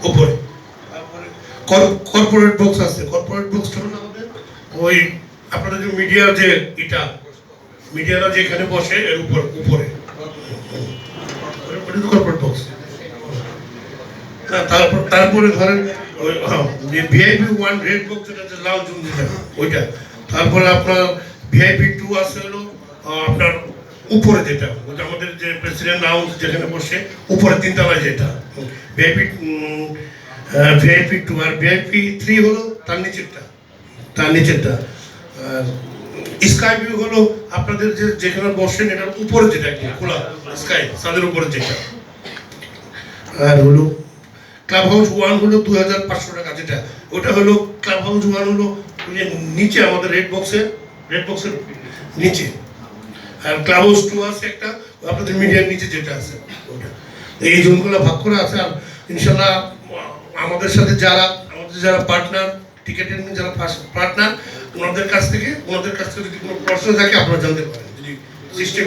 উপরে। তারপরে corporate box আছে, কর্পোরেট বক্সটা হলো আমাদের ওই আপনাদের যে মিডিয়ার যে এটা মিডিয়ারা যেখানে বসে এর উপরে কর্পোরেট বক্স। তারপরে ধরেন ভিআইপি 1 রেড বক্স যেটা লাউঞ্জ রুম যেটা ওইটা। তারপরে আপনার ভিআইপি 2 আছে হলো আপনার উপরে যেটা ওটা আমাদের যে প্রেসিডেন্ট লাউঞ্জ যেখানে বসে উপরে 3 তলায় যেটা ভিআইপি 2। আর ভিআইপি 3 হলো তার নিচেরটা। আর স্কাই ভিউ হলো আপনাদের যে যেখানে বসেন এটার উপরে যেটা খোলা স্কাই ছাদের উপরে যেটা। আর হলো ক্লাব হাউস 1 হলো 2500 টাকা যেটা, ওটা হলো ক্লাব হাউস 1 হলো নিচে আমাদের রেড বক্সের নিচে। আর ক্লাব হাউস 2 আছে একটা আপনাদের মিডিয়ার নিচে যেটা আছে ওটা। এই জোনগুলো ভাগ করা আছে। আর ইনশাল্লাহ আমাদের সাথে যারা পার্টনার টিকেটের যারা পার্টনার ওনাদের কাছ থেকে যদি কোনো প্রশ্ন থাকে আপনারা জানতে পারেন। যদি সিস্টেম